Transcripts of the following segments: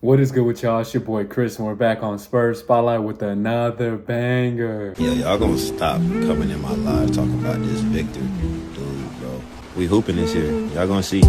What is good with y'all? It's your boy Chris, and we're back on Spurs Spotlight with another banger. Yeah, y'all gonna stop coming in my live talking about this Victor dude, bro. We hooping this year. Y'all gonna see.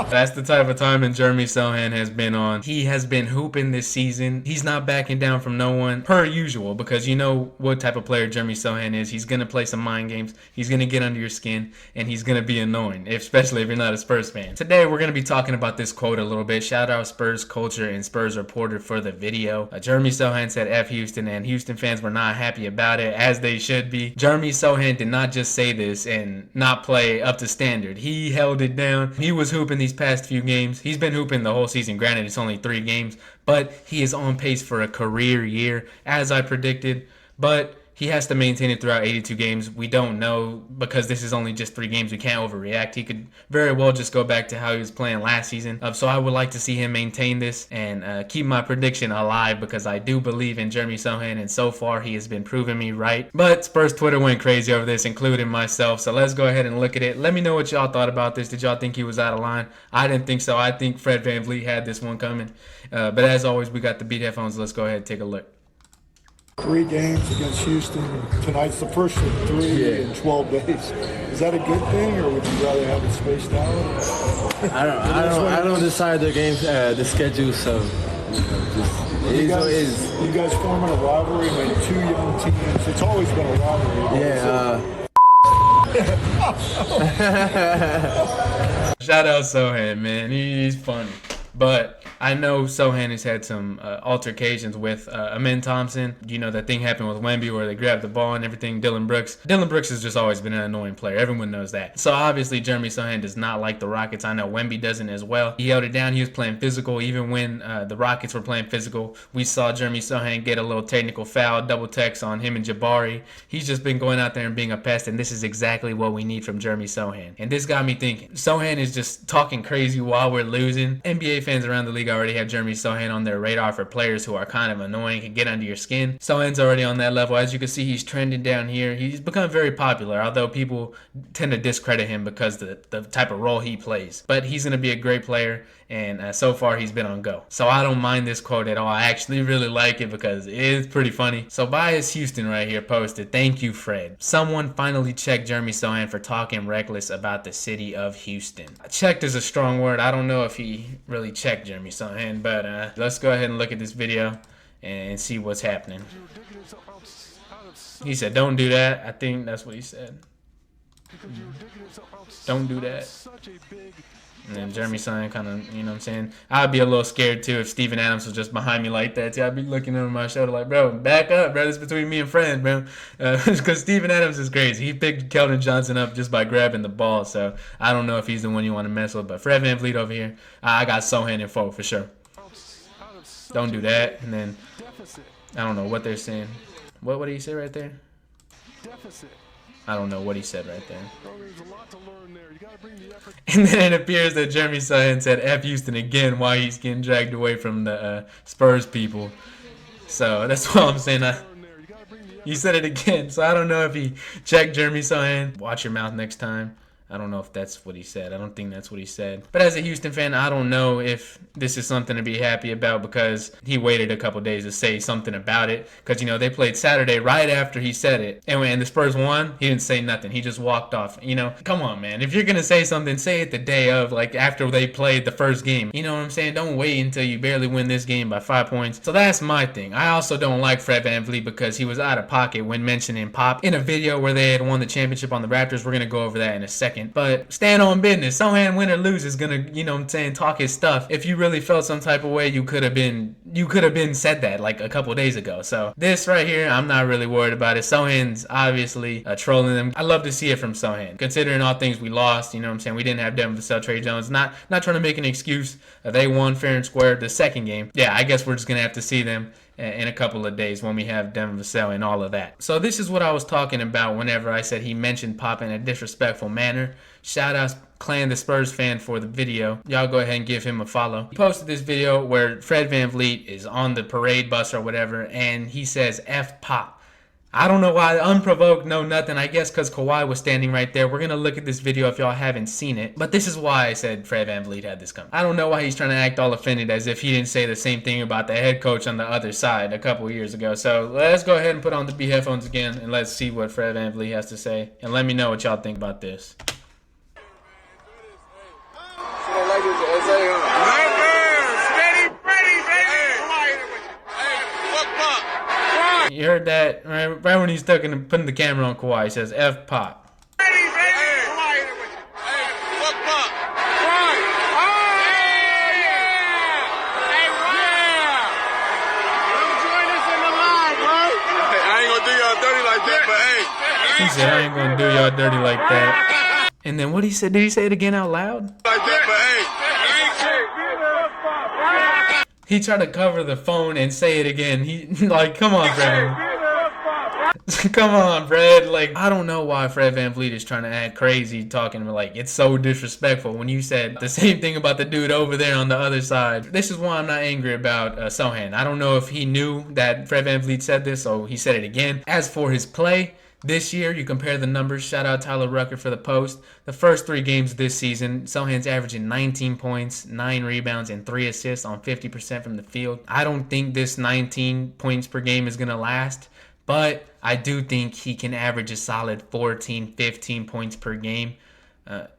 That's the type of timing Jeremy Sochan has been on. He has been hooping this season. He's not backing down from no one, per usual, because you know what type of player Jeremy Sochan is. He's going to play some mind games. He's going to get under your skin, and he's going to be annoying, especially if you're not a Spurs fan. Today, we're going to be talking about this quote a little bit. Shout out Spurs Culture and Spurs Reporter for the video. Jeremy Sochan said F Houston, and Houston fans were not happy about it, as they should be. Jeremy Sochan did not just say this and not play up to standard. He held it down. He was hooping these past few games. He's been hooping the whole season. Granted, it's only 3 games, but he is on pace for a career year, as I predicted. But he has to maintain it throughout 82 games. We don't know, because this is only just 3 games. We can't overreact. He could very well just go back to how he was playing last season. So I would like to see him maintain this and keep my prediction alive, because I do believe in Jeremy Sochan, and so far he has been proving me right. But Spurs Twitter went crazy over this, including myself. So let's go ahead and look at it. Let me know what y'all thought about this. Did y'all think he was out of line? I didn't think so. I think Fred VanVleet had this one coming. But as always, we got the beat headphones. Let's go ahead and take a look. 3 games against Houston. Tonight's the first of 3 in 12 days. Is that a good thing, or would you rather have it spaced out? I don't decide the games, the schedule. So you guys forming a rivalry, man. 2 young teams. It's always been a rivalry. Shout out Sochan, man. He's funny. But I know Sochan has had some altercations with Amen Thompson. You know, that thing happened with Wemby where they grabbed the ball and everything. Dylan Brooks has just always been an annoying player. Everyone knows that. So obviously Jeremy Sochan does not like the Rockets. I know Wemby doesn't as well. He held it down. He was playing physical. Even when the Rockets were playing physical, we saw Jeremy Sochan get a little technical foul, double text on him and Jabari. He's just been going out there and being a pest, and this is exactly what we need from Jeremy Sochan. And this got me thinking. Sochan is just talking crazy while we're losing. NBA fans around the league already have Jeremy Sochan on their radar for players who are kind of annoying and get under your skin. Sochan's already on that level. As you can see, he's trending down here. He's become very popular, although people tend to discredit him because of the type of role he plays. But he's going to be a great player, and so far he's been on go. So I don't mind this quote at all. I actually really like it because it is pretty funny. So Bias Houston right here posted, "Thank you, Fred. Someone finally checked Jeremy Sochan for talking reckless about the city of Houston." Checked is a strong word. I don't know if he really checked Jeremy Sochan, but let's go ahead and look at this video and see what's happening. He said, "Don't do that." I think that's what he said. Don't do that. And then Jeremy Sochan kind of, you know what I'm saying? I'd be a little scared too if Steven Adams was just behind me like that. I'd be looking over my shoulder like, bro, back up, bro. It's between me and friends, bro. Because Steven Adams is crazy. He picked Keldon Johnson up just by grabbing the ball. So I don't know if he's the one you want to mess with. But Fred VanVleet over here, I got Sochan in for sure. Don't do that. And then I don't know what they're saying. What did he say right there? I don't know what he said right there. And then it appears that Jeremy Sochan said F Houston again while he's getting dragged away from the Spurs people. So that's what I'm saying. He said it again. So I don't know if he checked Jeremy Sochan. Watch your mouth next time. I don't know if that's what he said. I don't think that's what he said. But as a Houston fan, I don't know if this is something to be happy about, because he waited a couple days to say something about it. Because, you know, they played Saturday right after he said it. And when the Spurs won, he didn't say nothing. He just walked off. You know, come on, man. If you're going to say something, say it the day of, like after they played the first game. You know what I'm saying? Don't wait until you barely win this game by 5 points. So that's my thing. I also don't like Fred VanVleet because he was out of pocket when mentioning Pop in a video where they had won the championship on the Raptors. We're going to go over that in a second. But stand on business. Sochan, win or lose, is gonna, you know what I'm saying, talk his stuff. If you really felt some type of way, you could have been said that like a couple days ago. So this right here, I'm not really worried about it. Sochan's obviously trolling them. I love to see it from Sochan. Considering all things we lost, you know what I'm saying, we didn't have Devin Vassell, Trey Jones. Not trying to make an excuse. They won fair and square the second game. Yeah, I guess we're just gonna have to see them in a couple of days when we have Devin Vassell and all of that. So this is what I was talking about whenever I said he mentioned Pop in a disrespectful manner. Shout out Clan the Spurs fan for the video. Y'all go ahead and give him a follow. He posted this video where Fred VanVleet is on the parade bus or whatever, and he says F Pop. I don't know why, unprovoked, no nothing. I guess because Kawhi was standing right there. We're going to look at this video if y'all haven't seen it. But this is why I said Fred VanVleet had this coming. I don't know why he's trying to act all offended as if he didn't say the same thing about the head coach on the other side a couple years ago. So let's go ahead and put on the B headphones again and let's see what Fred VanVleet has to say. And let me know what y'all think about this. You heard that right when he's putting the camera on Kawhi. He says F Pop. He said I ain't gonna do y'all dirty like that. And then what he said? Did he say it again out loud? He tried to cover the phone and say it again. He like, come on, Fred. Come on, Fred. Like, I don't know why Fred VanVleet is trying to act crazy, talking like it's so disrespectful when you said the same thing about the dude over there on the other side. This is why I'm not angry about Sochan. I don't know if he knew that Fred VanVleet said this, so he said it again. As for his play, this year, you compare the numbers. Shout out Tyler Rucker for the post. The first 3 games this season, Sochan's averaging 19 points, 9 rebounds, and 3 assists on 50% from the field. I don't think this 19 points per game is going to last, but I do think he can average a solid 14, 15 points per game.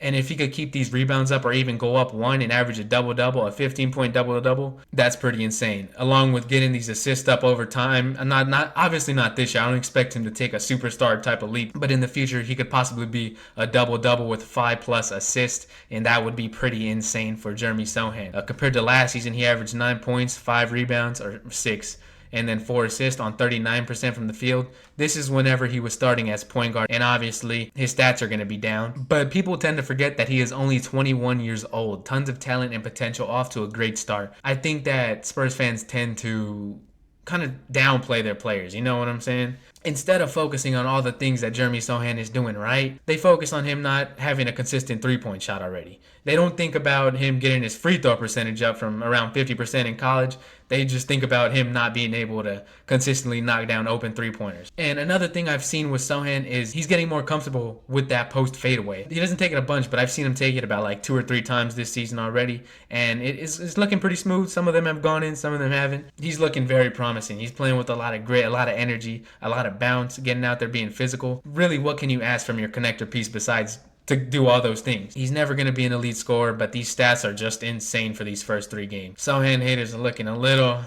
And if he could keep these rebounds up or even go up 1 and average a double-double, a 15-point double-double, that's pretty insane. Along with getting these assists up over time. Obviously not this year. I don't expect him to take a superstar type of leap. But in the future, he could possibly be a double-double with 5+ assists. And that would be pretty insane for Jeremy Sochan. Compared to last season, he averaged 9 points, 5 rebounds, or 6. And then 4 assists on 39% from the field. This is whenever he was starting as point guard, and obviously his stats are going to be down. But people tend to forget that he is only 21 years old. Tons of talent and potential, off to a great start. I think that Spurs fans tend to kind of downplay their players, you know what I'm saying? Instead of focusing on all the things that Jeremy Sochan is doing right, they focus on him not having a consistent 3-point shot already. They don't think about him getting his free throw percentage up from around 50% in college. They just think about him not being able to consistently knock down open 3-pointers. And another thing I've seen with Sochan is he's getting more comfortable with that post fadeaway. He doesn't take it a bunch, but I've seen him take it about like 2 or 3 times this season already. And it's looking pretty smooth. Some of them have gone in, some of them haven't. He's looking very promising. He's playing with a lot of grit, a lot of energy, a lot of bounce, getting out there, being physical. Really, what can you ask from your connector piece besides to do all those things? He's never going to be an elite scorer, but these stats are just insane for these first 3 games. Sochan haters are looking a little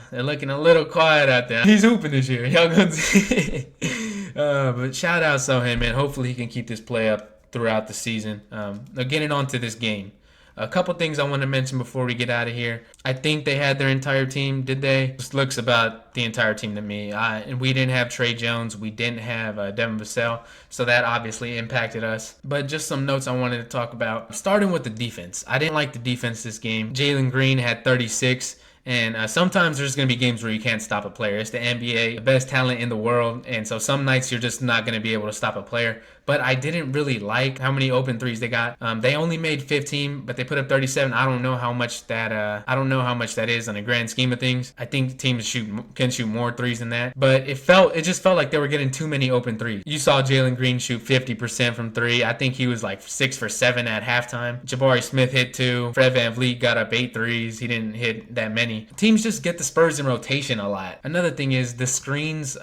quiet out there. He's hooping this year. Y'all gonna see. But shout out Sochan, man. Hopefully he can keep this play up throughout the season. Now getting on to this game. A couple things I want to mention before we get out of here. I think they had their entire team, did they? This looks about the entire team to me. And we didn't have Trey Jones. We didn't have Devin Vassell. So that obviously impacted us. But just some notes I wanted to talk about. Starting with the defense. I didn't like the defense this game. Jalen Green had 36. And sometimes there's going to be games where you can't stop a player. It's the NBA, the best talent in the world. And so some nights you're just not going to be able to stop a player. But I didn't really like how many open threes they got. They only made 15, but they put up 37. I don't know how much that is on a grand scheme of things. I think teams can shoot more threes than that. But it just felt like they were getting too many open threes. You saw Jalen Green shoot 50% from 3. I think he was like 6 for 7 at halftime. Jabari Smith hit 2. Fred VanVleet got up 8 threes. He didn't hit that many. Teams just get the Spurs in rotation a lot. Another thing is the screens,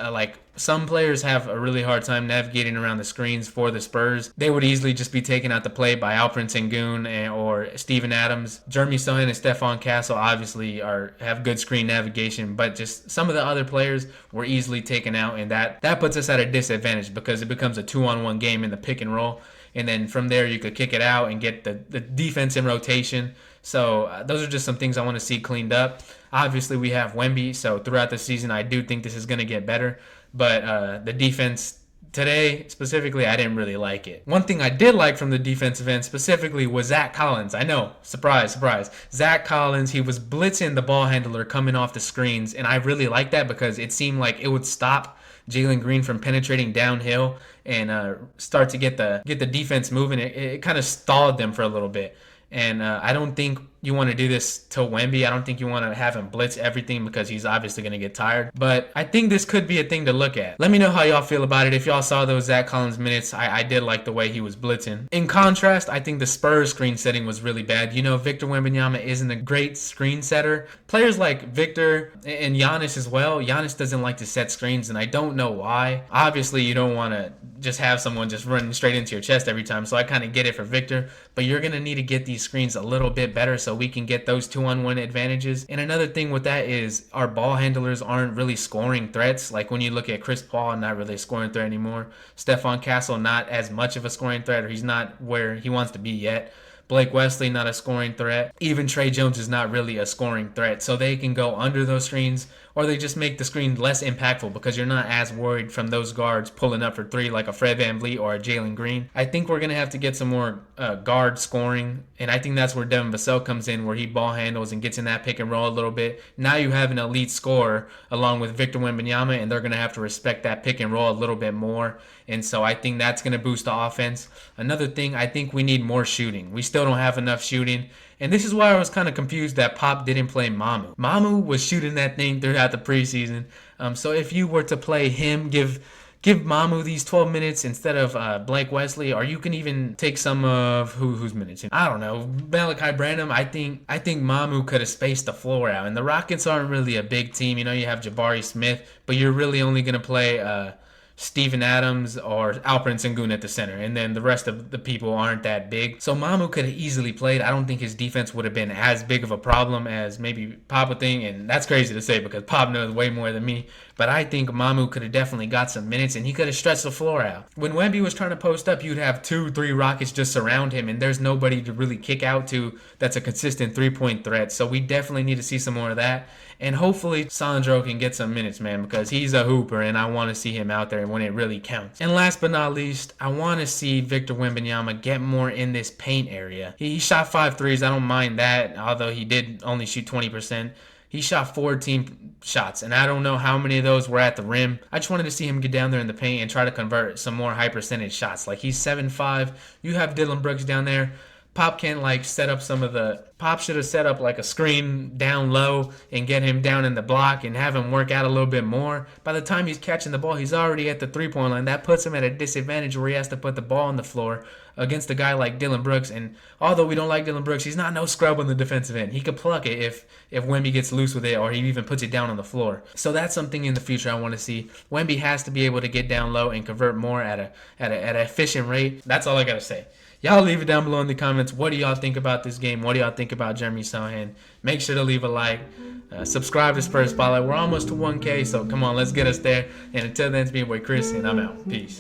some players have a really hard time navigating around the screens for the Spurs. They would easily just be taken out the play by Alperen Sengun or Steven Adams. Jeremy Sochan and Stephon Castle obviously have good screen navigation, but just some of the other players were easily taken out, and that puts us at a disadvantage because it becomes a 2-on-1 game in the pick and roll. And then from there, you could kick it out and get the defense in rotation. So those are just some things I want to see cleaned up. Obviously, we have Wemby, so throughout the season, I do think this is going to get better. But the defense today, specifically, I didn't really like it. One thing I did like from the defensive end specifically was Zach Collins. I know, surprise, surprise. Zach Collins, he was blitzing the ball handler coming off the screens, and I really liked that because it seemed like it would stop Jalen Green from penetrating downhill and start to get the defense moving. It kind of stalled them for a little bit. And I don't think you want to do this to Wemby. I don't think you want to have him blitz everything because he's obviously going to get tired. But I think this could be a thing to look at. Let me know how y'all feel about it. If y'all saw those Zach Collins minutes, I did like the way he was blitzing. In contrast, I think the Spurs screen setting was really bad. You know, Victor Wembanyama isn't a great screen setter. Players like Victor and Giannis as well, Giannis doesn't like to set screens, and I don't know why. Obviously, you don't want to just have someone just running straight into your chest every time, so I kind of get it for Victor, but you're going to need to get these screens a little bit better so we can get those 2-on-1 advantages. And another thing with that is our ball handlers aren't really scoring threats. Like when you look at Chris Paul, not really a scoring threat anymore. Stephon Castle, not as much of a scoring threat, or he's not where he wants to be yet. Blake Wesley, not a scoring threat. Even Trey Jones is not really a scoring threat. So they can go under those screens, or they just make the screen less impactful because you're not as worried from those guards pulling up for three like a Fred VanVleet or a Jalen Green. I think we're going to have to get some more guard scoring, and I think that's where Devin Vassell comes in, where he ball handles and gets in that pick and roll a little bit. Now you have an elite scorer along with Victor Wembanyama, and they're going to have to respect that pick and roll a little bit more. And so I think that's going to boost the offense. Another thing, I think we need more shooting. We still don't have enough shooting. And this is why I was kind of confused that Pop didn't play Mamu. Mamu was shooting that thing throughout the preseason. So if you were to play him, give Mamu these 12 minutes instead of Blake Wesley, or you can even take some of whose minutes. I don't know, Malachi Branham. I think Mamu could have spaced the floor out. And the Rockets aren't really a big team. You know, you have Jabari Smith, but you're really only going to play Steven Adams or Alperen Sengun at the center, and then the rest of the people aren't that big. So Mamu could have easily played. I don't think his defense would have been as big of a problem as maybe Pop would think, and that's crazy to say because Pop knows way more than me. But I think Mamu could have definitely got some minutes, and he could have stretched the floor out. When Wemby was trying to post up, you'd have 2-3 Rockets just surround him, and there's nobody to really kick out to that's a consistent three-point threat. So we definitely need to see some more of that. And hopefully Sandro can get some minutes, man, because he's a hooper, and I want to see him out there when it really counts. And last but not least, I want to see Victor Wembanyama get more in this paint area. He shot 5 threes. I don't mind that, although he did only shoot 20%. He shot 14 shots, and I don't know how many of those were at the rim. I just wanted to see him get down there in the paint and try to convert some more high percentage shots. Like, he's 7'5". You have Dillon Brooks down there. Pop can't set up some of the... Pop should have set up like a screen down low and get him down in the block and have him work out a little bit more. By the time he's catching the ball, he's already at the three-point line. That puts him at a disadvantage where he has to put the ball on the floor against a guy like Dillon Brooks. And although we don't like Dillon Brooks, he's not no scrub on the defensive end. He could pluck it if Wemby gets loose with it, or he even puts it down on the floor. So that's something in the future I want to see. Wemby has to be able to get down low and convert more at an efficient rate. That's all I got to say. Y'all leave it down below in the comments. What do y'all think about this game? What do y'all think about Jeremy Sochan? Make sure to leave a like. Subscribe to Spurs Spotlight. We're almost to 1K, so come on, let's get us there. And until then, it's me, your boy Chris, and I'm out. Peace.